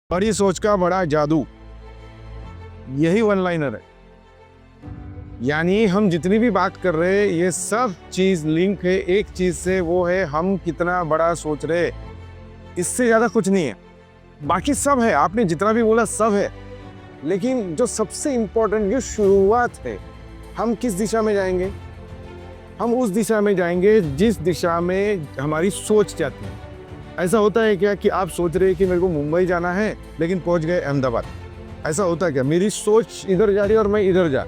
बड़ी सोच का बड़ा जादू, यही वन लाइनर है। यानी हम जितनी भी बात कर रहे हैं ये सब चीज लिंक है एक चीज से, वो है हम कितना बड़ा सोच रहे हैं। इससे ज्यादा कुछ नहीं है, बाकी सब है, आपने जितना भी बोला सब है, लेकिन जो सबसे इंपॉर्टेंट ये शुरुआत है। हम किस दिशा में जाएंगे? हम उस दिशा में जाएंगे जिस दिशा में हमारी सोच जाती है। ऐसा होता है क्या कि आप सोच रहे हैं कि मेरे को मुंबई जाना है लेकिन पहुंच गए अहमदाबाद? ऐसा होता है क्या? मेरी सोच इधर जा रही है और मैं इधर जा।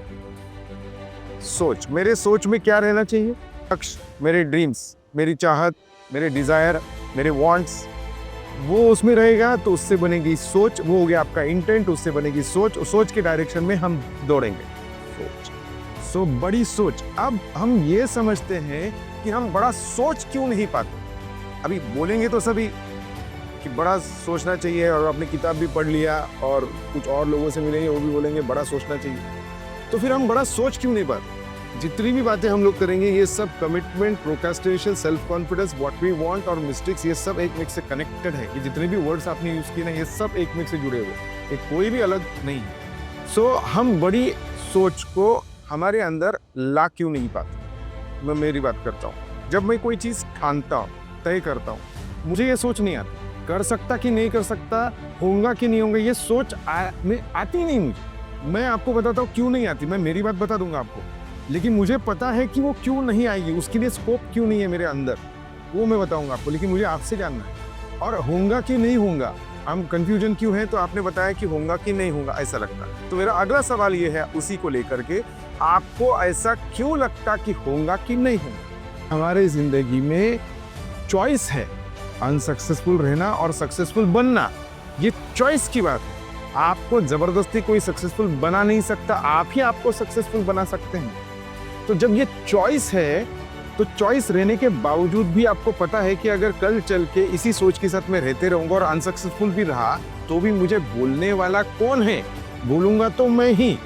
सोच, मेरे सोच में क्या रहना चाहिए? लक्ष्य, मेरे ड्रीम्स, मेरी चाहत, मेरे डिजायर, मेरे वांट्स, वो उसमें रहेगा तो उससे बनेगी सोच। वो हो गया आपका इंटेंट, उससे बनेगी सोच। सोच के डायरेक्शन में हम दौड़ेंगे। सो बड़ी सोच। अब हम ये समझते हैं कि हम बड़ा सोच क्यों नहीं पाते। अभी बोलेंगे तो सभी कि बड़ा सोचना चाहिए, और आपने किताब भी पढ़ लिया और कुछ और लोगों से मिलेंगे वो भी बोलेंगे बड़ा सोचना चाहिए। तो फिर हम बड़ा सोच क्यों नहीं पाते? जितनी भी बातें हम लोग करेंगे ये सब commitment, procrastination, self confidence, what we want और मिस्टेक्स, ये सब एक मिक्स से कनेक्टेड है। ये जितने भी वर्ड्स आपने यूज किए ना ये सब एक मिक्स से जुड़े हुए, ये कोई भी अलग नहीं है। सो हम बड़ी सोच को हमारे अंदर ला क्यों नहीं पाते? मैं मेरी बात करता हूँ। जब मैं कोई चीज ठानता हूँ, तय करता हूँ, मुझे ये सोच नहीं आती कर सकता कि नहीं कर सकता, होगा कि नहीं होगा, ये सोच आती नहीं मुझे। मैं आपको बताता हूँ क्यों नहीं आती। मैं मेरी बात बता दूंगा आपको, लेकिन मुझे पता है कि वो क्यों नहीं आएगी, उसके लिए स्कोप क्यों नहीं है मेरे अंदर, वो मैं बताऊंगा आपको। लेकिन मुझे आपसे जानना है। और होगा कि नहीं होगा, हम कंफ्यूजन क्यों है? तो आपने बताया कि होगा कि नहीं होगा ऐसा लगता है। तो मेरा अगला सवाल ये है उसी को लेकर के, आपको ऐसा क्यों लगता कि होगा कि नहीं होगा? हमारे जिंदगी में चॉइस है, अनसक्सेसफुल रहना और सक्सेसफुल बनना, ये चॉइस की बात है। आपको जबरदस्ती कोई सक्सेसफुल बना नहीं सकता, आप ही आपको सक्सेसफुल बना सकते हैं। तो जब ये चॉइस है, तो चॉइस रहने के बावजूद भी आपको पता है कि अगर कल चल के इसी सोच के साथ मैं रहते रहूंगा और अनसक्सेसफुल भी रहा तो भी मुझे बोलने वाला कौन है? बोलूंगा तो मैं ही।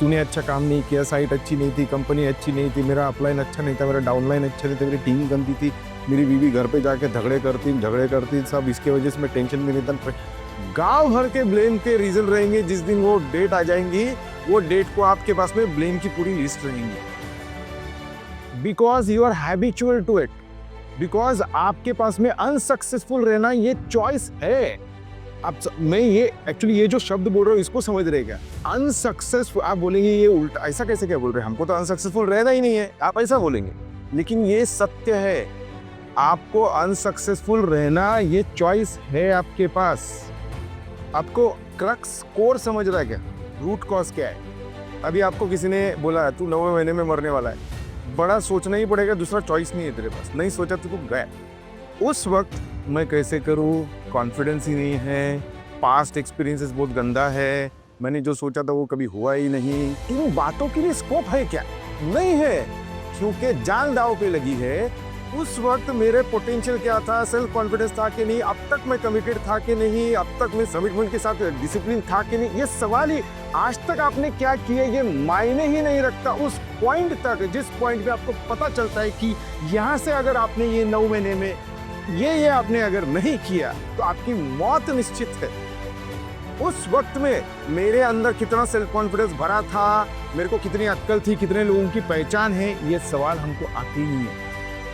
तूने अच्छा काम नहीं किया, साइट अच्छी नहीं थी, कंपनी अच्छी नहीं थी, मेरा अपलाइन अच्छा नहीं था, मेरा डाउनलाइन अच्छा नहीं था, मेरी टीम गंदी थी, मेरी बीवी घर पे जाके झगड़े करती, सब इसके वजह से मैं टेंशन में नहीं था। गांव भर के ब्लेम के रीजन रहेंगे। जिस दिन वो डेट आ जाएंगी, वो डेट को आपके पास में ब्लेम की पूरी लिस्ट रहेंगी, because you are habitual to it. Because आपके पास में अनसक्सेसफुल रहना ये चॉइस है। अब मैं ये एक्चुअली ये जो शब्द बोल रहा हूँ इसको समझ रहे क्या? अनसक्सेसफुल, आप बोलेंगे ये उल्टा, ऐसा कैसे क्या बोल रहे हैं, हमको तो अनसक्सेसफुल रहना ही नहीं है, आप ऐसा बोलेंगे। लेकिन ये सत्य है, आपको अनसक्सेसफुल रहना ये चॉइस है आपके पास। आपको क्रक्स, कोर समझ रहा है क्या? रूट कॉज क्या है? अभी आपको किसी ने बोला तू 9वें महीने में मरने वाला है, बड़ा सोचना ही पड़ेगा, दूसरा चॉइस नहीं है तेरे पास। नहीं सोचा तो तू गया। उस वक्त मैं कैसे करूं, कॉन्फिडेंस ही नहीं है, पास्ट एक्सपीरियंसेस बहुत गंदा है, मैंने जो सोचा था वो कभी हुआ ही नहीं। इन बातों के लिए स्कोप है क्या? नहीं है, क्योंकि जान दांव पे लगी है। उस वक्त मेरे पोटेंशियल क्या था, सेल्फ कॉन्फिडेंस था कि नहीं, अब तक मैं कमिटेड था कि नहीं, अब तक मैं कमिटमेंट के साथ डिसिप्लिन था कि नहीं, ये सवाल ही आज तक आपने क्या किया ये मायने ही नहीं रखता। उस पॉइंट तक, जिस पॉइंट पे आपको पता चलता है कि यहाँ से अगर आपने ये 9 महीने में ये आपने अगर नहीं किया तो आपकी मौत निश्चित है। उस वक्त में मेरे अंदर कितना सेल्फ कॉन्फिडेंस भरा था, मेरे को कितनी अक्ल थी, कितने लोगों की पहचान है, ये सवाल हमको आते ही नहीं है,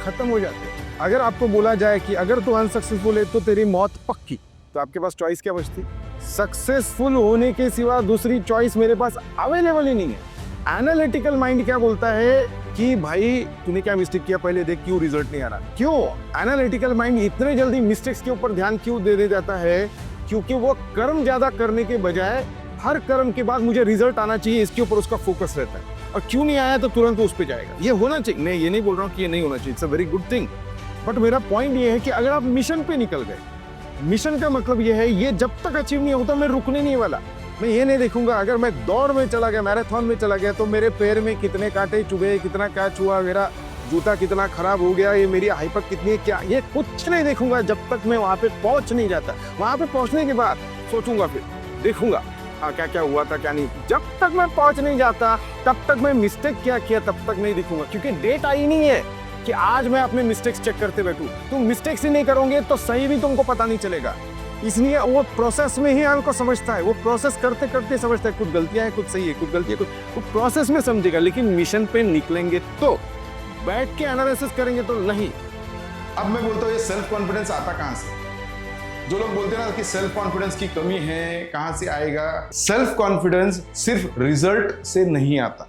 खत्म हो जाते हैं। अगर आपको बोला जाए कि अगर तू अनसक्सेसफुल है तो तेरी मौत पक्की, तो आपके पास चॉइस क्या बचती? सक्सेसफुल होने के सिवा दूसरी चॉइस मेरे पास अवेलेबल ही नहीं है। एनालिटिकल माइंड क्या बोलता है कि भाई तूने क्या मिस्टेक किया, पहले देख क्यों रिजल्ट नहीं आ रहा। क्यों एनालिटिकल माइंड इतने जल्दी मिस्टेक्स के ऊपर ध्यान क्यों दे जाता है? क्योंकि वो कर्म ज्यादा करने के बजाय हर कर्म के बाद मुझे रिजल्ट आना चाहिए, इसके ऊपर उसका फोकस रहता है। और क्यों नहीं आया तो तुरंत उस पर जाएगा। ये होना चाहिए, मैं ये नहीं बोल रहा हूँ कि ये नहीं होना चाहिए, it's a very good thing. But मेरा पॉइंट ये है कि अगर आप मिशन पे निकल गए, मिशन का मतलब ये है ये जब तक अचीव नहीं होता मैं रुकने नहीं वाला। मैं ये नहीं देखूंगा अगर मैं दौड़ में चला गया, मैराथन में चला गया, तो मेरे पैर में कितने कांटे चुभे, कितना कैच हुआ, मेरा जूता कितना खराब हो गया, ये मेरी हाइपक कितनी है, क्या, ये कुछ नहीं देखूंगा जब तक मैं वहां पे पहुंच नहीं जाता। वहां पे पहुंचने के बाद सोचूंगा, फिर देखूंगा हाँ क्या क्या हुआ था क्या नहीं। जब तक मैं पहुंच नहीं जाता तब तक मैं मिस्टेक क्या किया तब तक नहीं दिखूंगा, क्योंकि डेट आई नहीं है कि आज मैं अपने मिस्टेक्स चेक करते बैठूं। तुम मिस्टेक्स ही नहीं करोगे तो सही भी तुमको पता नहीं चलेगा। इसलिए वो प्रोसेस में ही आपको समझता है, वो प्रोसेस करते करते समझता है, कुछ गलतियां हैं, कुछ सही है, कुछ गलतियां, कुछ वो प्रोसेस में समझेगा। लेकिन मिशन पे निकलेंगे तो, बैठ के एनालिसिस करेंगे तो नहीं। अब मैं बोलता हूँ ये सेल्फ कॉन्फिडेंस आता कहां से? जो लोग बोलते हैं ना कि सेल्फ कॉन्फिडेंस की कमी है, कहां से आएगा? सेल्फ कॉन्फिडेंस सिर्फ रिजल्ट से नहीं आता।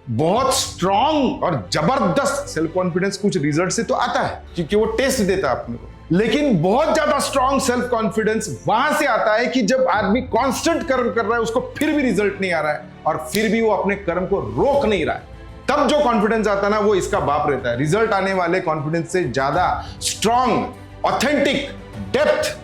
बहुत स्ट्रॉन्ग और जबरदस्त सेल्फ कॉन्फिडेंस कुछ रिजल्ट से तो आता है, क्योंकि वो टेस्ट देता है अपने को। लेकिन बहुत ज्यादा स्ट्रॉन्ग सेल्फ कॉन्फिडेंस वहां से आता है कि जब आदमी कांस्टेंट कर्म कर रहा है, उसको फिर भी रिजल्ट नहीं आ रहा है और फिर भी वो अपने कर्म को रोक नहीं रहा है, तब जो कॉन्फिडेंस आता है ना, वो इसका बाप रहता है। रिजल्ट आने वाले कॉन्फिडेंस से ज्यादा स्ट्रॉन्ग, ऑथेंटिक, डेप्थ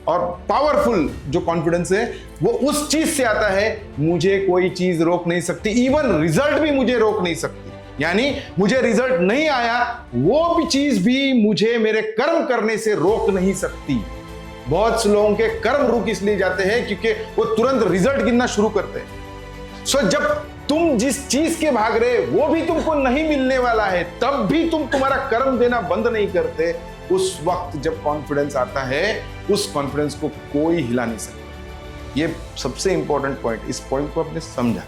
और पावरफुल जो कॉन्फिडेंस है, वो उस चीज से आता है, मुझे कोई चीज रोक नहीं सकती, इवन रिजल्ट भी मुझे रोक नहीं सकती। यानी मुझे रिजल्ट नहीं आया, वो भी चीज भी मुझे मेरे कर्म करने से रोक नहीं सकती। बहुत से लोगों के कर्म रुक इसलिए जाते हैं क्योंकि वो तुरंत रिजल्ट गिनना शुरू करते हैं। सो जब तुम जिस चीज के भाग रहे वो भी तुमको नहीं मिलने वाला है, तब भी तुम तुम्हारा कर्म देना बंद नहीं करते, उस वक्त जब कॉन्फिडेंस आता है, उस कॉन्फिडेंस को कोई हिला नहीं सकता। ये सबसे इंपॉर्टेंट पॉइंट, इस पॉइंट को आपने समझा।